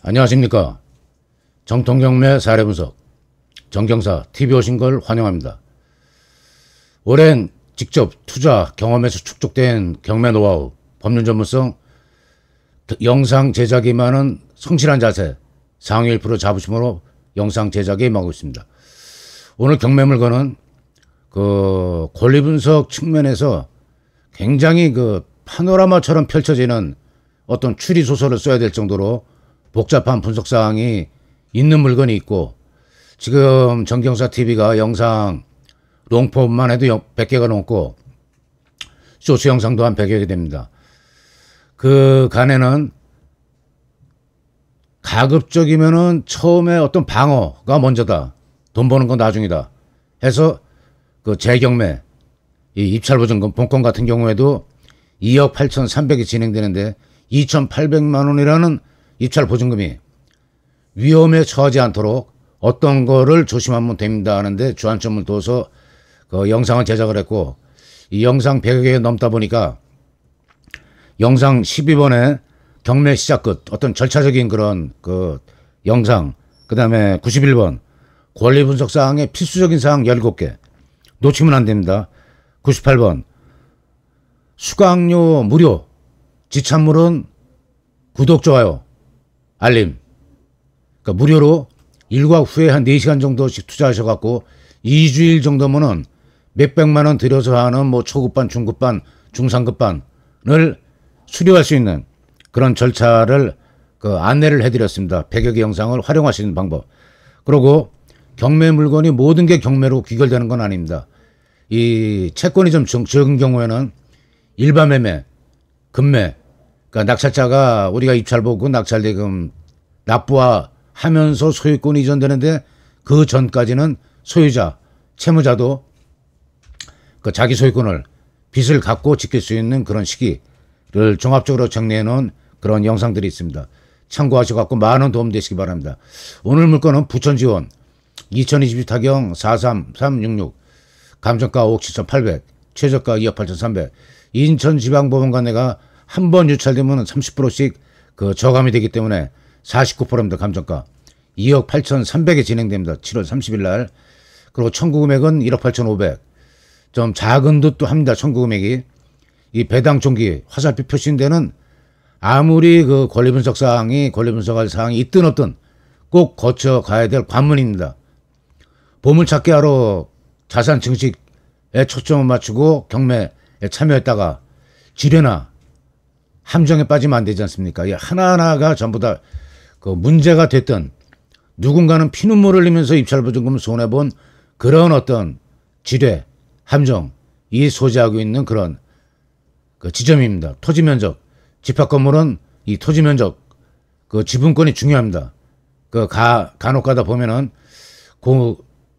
안녕하십니까. 정통경매 사례분석 정경사 TV 오신 걸 환영합니다. 오랜 직접 투자 경험에서 축적된 경매 노하우, 법률 전문성, 영상 제작이 많은 성실한 자세, 상위 1% 자부심으로 영상 제작에 임하고 있습니다. 오늘 경매 물건은 권리 분석 측면에서 굉장히 파노라마처럼 펼쳐지는 어떤 추리 소설을 써야 될 정도로 복잡한 분석 사항이 있는 물건이 있고, 지금 정경사 TV가 영상 롱폼만 해도 100개가 넘고 쇼츠 영상도 한 100여 개 됩니다. 그 간에는 가급적이면은 처음에 어떤 방어가 먼저다, 돈 버는 건 나중이다 해서 재경매, 이 입찰보증금 본건 같은 경우에도 2억 8,300이 진행되는데 2,800만 원이라는 입찰보증금이 위험에 처하지 않도록 어떤 거를 조심하면 됩니다 하는데 주안점을 둬서 영상을 제작을 했고, 이 영상 100여 개 넘다 보니까 영상 12번에 경매 시작 끝 어떤 절차적인 그런 영상, 그 다음에 91번 권리 분석 사항의 필수적인 사항 17개 놓치면 안 됩니다. 98번 수강료 무료, 지참물은 구독, 좋아요, 알림. 무료로 일과 후에 한 4시간 정도씩 투자하셔갖고 2주일 정도면은 몇백만 원 들여서 하는 초급반, 중급반, 중상급반을 수료할 수 있는 그런 절차를 안내를 해드렸습니다. 100여 개 영상을 활용하시는 방법. 그리고 경매 물건이 모든 게 경매로 귀결되는 건 아닙니다. 이 채권이 좀 적은 경우에는 일반 매매, 금매, 낙찰자가 우리가 입찰 보고 낙찰대금 납부하면서 소유권이 이전되는데 그 전까지는 소유자, 채무자도 자기 소유권을, 빚을 갚고 지킬 수 있는 그런 시기를 종합적으로 정리해 놓은 그런 영상들이 있습니다. 참고하셔갖고 많은 도움 되시기 바랍니다. 오늘 물건은 부천지원 2022 타경 43366, 감정가 5억 7,800, 최저가 2억 8,300. 인천지방법원관내가 한 번 유찰되면 30%씩 저감이 되기 때문에 49%입니다. 감정가 2억 8,300에 진행됩니다. 7월 30일 날. 그리고 청구 금액은 1억 8,500. 좀 작은 듯도 합니다. 청구 금액이. 이 배당 종기 화살표 표시인 데는 아무리 권리 분석 사항이, 권리 분석할 사항이 있든 없든 꼭 거쳐가야 될 관문입니다. 보물찾기 하러 자산 증식에 초점을 맞추고 경매에 참여했다가 지뢰나 함정에 빠지면 안 되지 않습니까? 이 하나하나가 전부 다 문제가 됐던, 누군가는 피눈물을 흘리면서 입찰보증금을 손해본 그런 어떤 지뢰, 함정, 이 소지하고 있는 그런 지점입니다. 토지 면적, 집합 건물은 이 토지 면적, 지분권이 중요합니다. 간혹 가다 보면은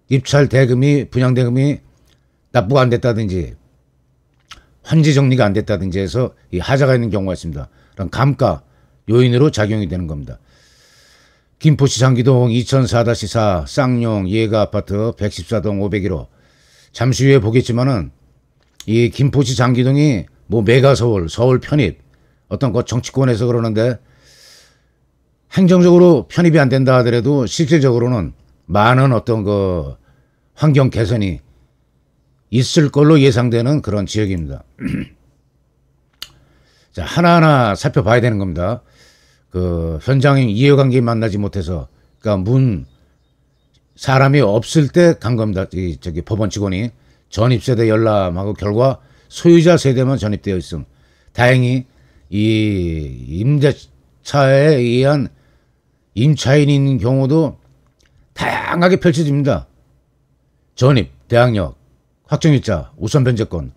입찰 대금이, 분양 대금이 납부가 안 됐다든지 환지 정리가 안 됐다든지 해서 이 하자가 있는 경우가 있습니다. 그럼 감가 요인으로 작용이 되는 겁니다. 김포시 장기동 2004-4 쌍용 예가 아파트 114동 501호. 잠시 후에 보겠지만은 이 김포시 장기동이 메가서울, 서울 편입, 어떤 정치권에서 그러는데 행정적으로 편입이 안 된다 하더라도 실질적으로는 많은 어떤 환경 개선이 있을 걸로 예상되는 그런 지역입니다. 자, 하나하나 살펴봐야 되는 겁니다. 현장인 이해관계 만나지 못해서, 사람이 없을 때 간 겁니다. 법원 직원이 전입세대 열람하고 결과 소유자 세대만 전입되어 있음. 다행히 이 임대차에 의한 임차인인 경우도 다양하게 펼쳐집니다. 전입, 대항력, 확정일자, 우선 변제권,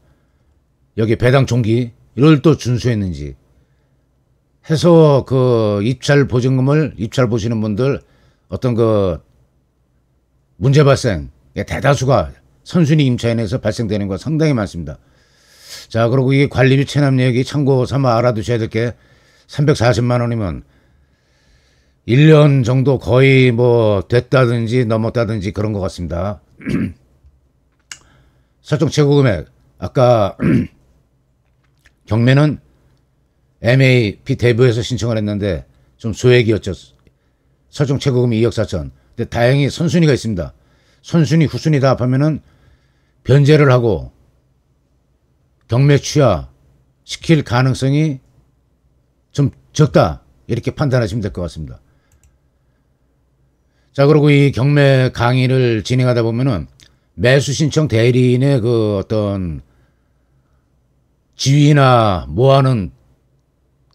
여기 배당 종기를 또 준수했는지 해서 입찰 보증금을 입찰 보시는 분들 어떤 문제 발생, 대다수가 선순위 임차인에서 발생되는 거 상당히 많습니다. 자, 그리고 이 관리비 체납 내역이 참고 삼아 알아두셔야 될 게 340만 원이면 1년 정도 거의 됐다든지 넘었다든지 그런 것 같습니다. 설정 최고 금액, 아까 경매는 MAP 대부에서 신청을 했는데 좀 소액이었죠. 서종 최고금이 2억 4천. 근데 다행히 선순위가 있습니다. 선순위, 후순위 다 합하면은 변제를 하고 경매 취하 시킬 가능성이 좀 적다. 이렇게 판단하시면 될 것 같습니다. 자, 그리고 이 경매 강의를 진행하다 보면은 매수 신청 대리인의 그 어떤 지위나 뭐하는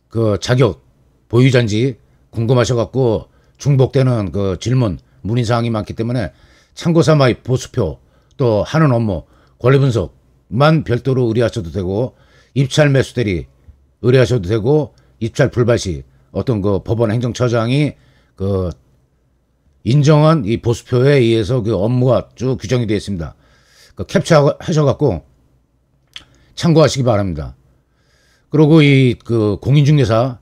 그 자격 보유자인지 궁금하셔갖고 중복되는 그 질문, 문의사항이 많기 때문에 참고삼아 보수표 또 하는 업무, 권리 분석만 별도로 의뢰하셔도 되고 입찰 매수 대리 의뢰하셔도 되고 입찰 불발시 어떤 그 법원 행정처장이 그 인정한 이 보수표에 의해서 그 업무가 쭉 규정이 되어 있습니다. 그 캡처하셔갖고 참고하시기 바랍니다. 그리고 이 그 공인중개사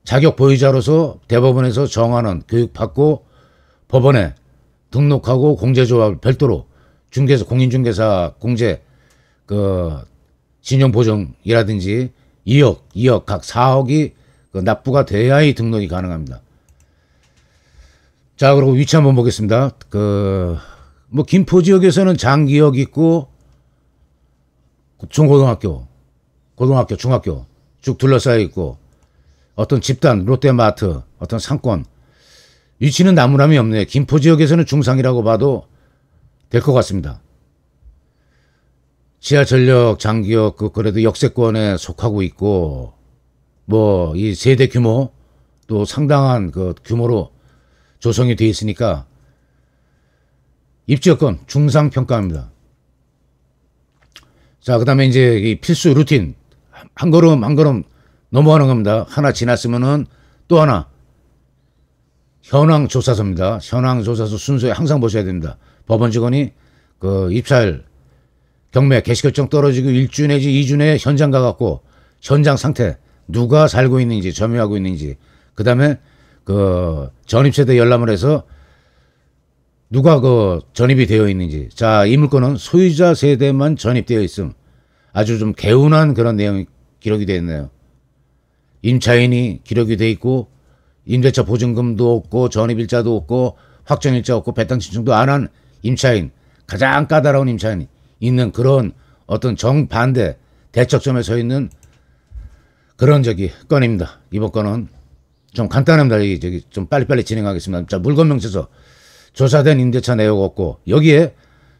자격 보유자로서 대법원에서 정하는 교육받고 법원에 등록하고 공제조합을 별도로 중개사, 공인중개사 공제 그 신용보증이라든지 2억 각 4억이 그 납부가 돼야이 등록이 가능합니다. 자, 그리고 위치 한번 보겠습니다. 뭐 김포 지역에서는 장기역 있고 중고등학교, 고등학교, 중학교 쭉 둘러싸여 있고 어떤 집단, 롯데마트, 어떤 상권 위치는 나무람이 없네요. 김포 지역에서는 중상이라고 봐도 될 것 같습니다. 지하철역, 장기역 그래도 역세권에 속하고 있고 뭐 이 세대 규모 또 상당한 그 규모로 조성이 되어 있으니까 입지여건 중상 평가합니다. 자, 그 다음에 이제 이 필수 루틴 한 걸음 한 걸음 넘어가는 겁니다. 하나 지났으면은 또 하나 현황 조사서입니다. 현황 조사서 순서에 항상 보셔야 됩니다. 법원 직원이 그 입찰 경매 개시결정 떨어지고 1주 내지 2주 내에 현장 가갖고 현장 상태 누가 살고 있는지 점유하고 있는지 그 다음에 그 전입세대 열람을 해서 누가 그 전입이 되어 있는지. 자, 이 물건은 소유자 세대만 전입되어 있음. 아주 좀 개운한 그런 내용이 기록이 되어 있네요. 임차인이 기록이 되어 있고 임대차 보증금도 없고 전입일자도 없고 확정일자 없고 배당 신청도 안 한 임차인, 가장 까다로운 임차인이 있는 그런 어떤 정반대 대척점에 서 있는 그런 건입니다. 이번 건은 좀 간단합니다. 좀 빨리빨리 진행하겠습니다. 자, 물건명세서 조사된 임대차 내역 없고 여기에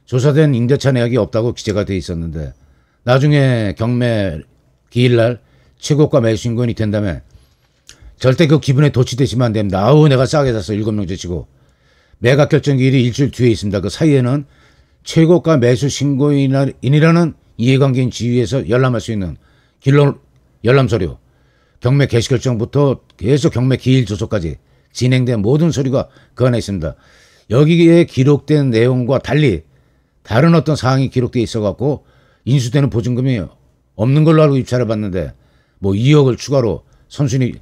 조사된 임대차 내역이 없다고 기재가 되어 있었는데 나중에 경매 기일날 최고가 매수인권이 된다면 절대 그 기분에 도취되시면 안 됩니다. 아우 내가 싸게 샀어 7명째 치고 매각 결정 기일이 일주일 뒤에 있습니다. 그 사이에는 최고가 매수 신고인이라는 이해관계인 지위에서 열람할 수 있는 길로 열람 서류 경매 개시 결정부터 계속 경매 기일 조서까지 진행된 모든 서류가 그 안에 있습니다. 여기에 기록된 내용과 달리 다른 어떤 사항이 기록되어 있어갖고 인수되는 보증금이 없는 걸로 알고 입찰을 받는데 뭐 2억을 추가로 선순위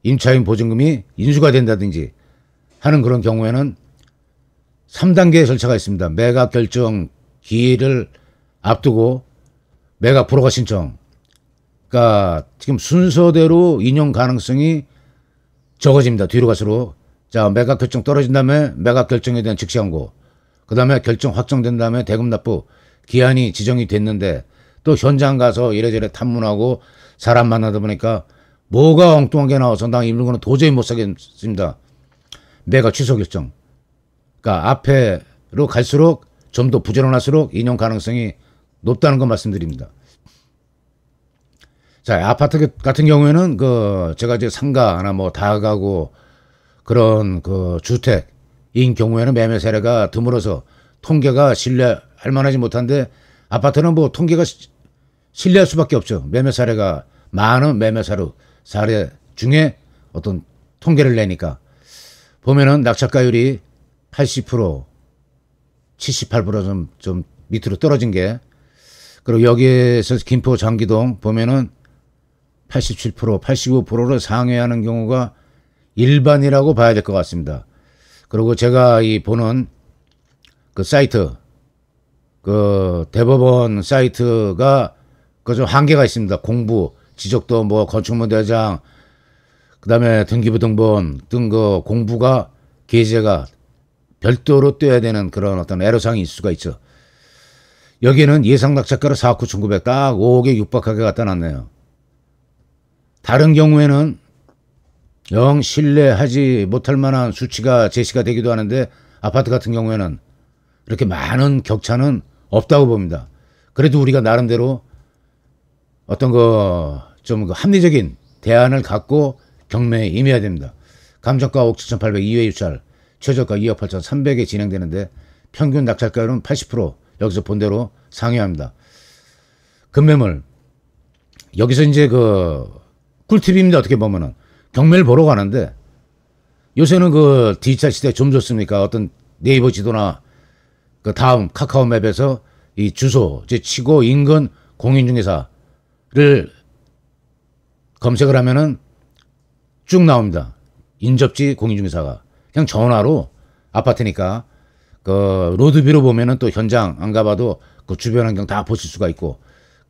임차인 보증금이 인수가 된다든지 하는 그런 경우에는 3단계의 절차가 있습니다. 매각 결정 기일을 앞두고 매각 불허가 신청. 그러니까 지금 순서대로 인용 가능성이 적어집니다. 뒤로 갈수록. 자, 매각 결정 떨어진 다음에 매각 결정에 대한 즉시 항고. 그 다음에 결정 확정된 다음에 대금 납부 기한이 지정이 됐는데 또 현장 가서 이래저래 탐문하고 사람 만나다 보니까 뭐가 엉뚱한 게 나와서 나 이 물건은 도저히 못 사겠습니다. 매각 취소 결정. 그러니까 앞에로 갈수록 좀 더 부지런할수록 인용 가능성이 높다는 거 말씀드립니다. 자, 아파트 같은 경우에는 제가 이제 상가나 뭐 다가구 그런 주택인 경우에는 매매 사례가 드물어서 통계가 신뢰할 만하지 못한데 아파트는 뭐 통계가 신뢰할 수밖에 없죠. 매매 사례가 많은 매매 사례 중에 어떤 통계를 내니까 보면은 낙찰가율이 80%, 78% 좀 밑으로 떨어진 게 그리고 여기에서 김포 장기동 보면은 87%, 85%를 상회하는 경우가 일반이라고 봐야 될 것 같습니다. 그리고 제가 보는 그 사이트, 그 대법원 사이트가 좀 한계가 있습니다. 공부, 지적도 뭐 건축물 대장, 그 다음에 등기부등본 등 그 공부가 계제가 별도로 떼야 되는 그런 어떤 애로사항이 있을 수가 있죠. 여기는 예상 낙찰가로 4억 9,900 딱 5억에 육박하게 갖다 놨네요. 다른 경우에는 영 신뢰하지 못할 만한 수치가 제시가 되기도 하는데 아파트 같은 경우에는 이렇게 많은 격차는 없다고 봅니다. 그래도 우리가 나름대로 어떤 좀 합리적인 대안을 갖고 경매에 임해야 됩니다. 감정가 5억 7,800 2회 유찰, 최저가 2억 8,300에 진행되는데 평균 낙찰가율은 80% 여기서 본대로 상회합니다. 급매물 여기서 이제 꿀팁입니다. 어떻게 보면은 경매를 보러 가는데 요새는 디지털 시대 좀 좋습니까? 어떤 네이버 지도나 다음 카카오맵에서 이 주소 치고 인근 공인중개사를 검색을 하면은 쭉 나옵니다. 인접지 공인중개사가 그냥 전화로 아파트니까 로드뷰로 보면은 또 현장 안 가봐도 주변 환경 다 보실 수가 있고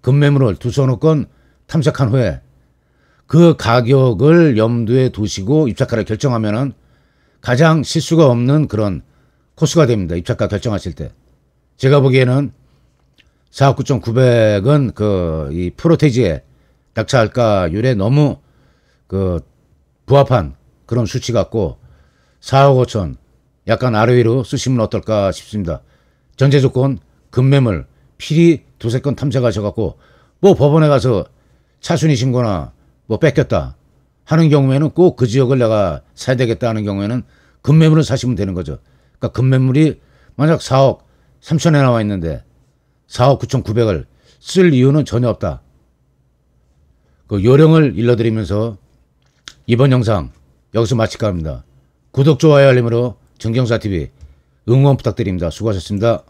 급매물을 두서너 건 탐색한 후에 그 가격을 염두에 두시고 입찰가를 결정하면은 가장 실수가 없는 그런 코스가 됩니다. 입찰가 결정하실 때. 제가 보기에는 4억 9,900은 이 프로테지의 낙찰가율에 너무 부합한 그런 수치 같고 4억 5천 약간 아래 위로 쓰시면 어떨까 싶습니다. 전제 조건 급매물 필히 두세 건 탐색하셔갖고 법원에 가서 차순위 신고나 뺏겼다 하는 경우에는 꼭 그 지역을 내가 사야 되겠다 하는 경우에는 급매물을 사시면 되는 거죠. 그러니까 급매물이 만약 4억 3천에 나와 있는데 4억 9,900을 쓸 이유는 전혀 없다. 요령을 일러드리면서 이번 영상 여기서 마칠까 합니다. 구독, 좋아요, 알림으로 정경사TV 응원 부탁드립니다. 수고하셨습니다.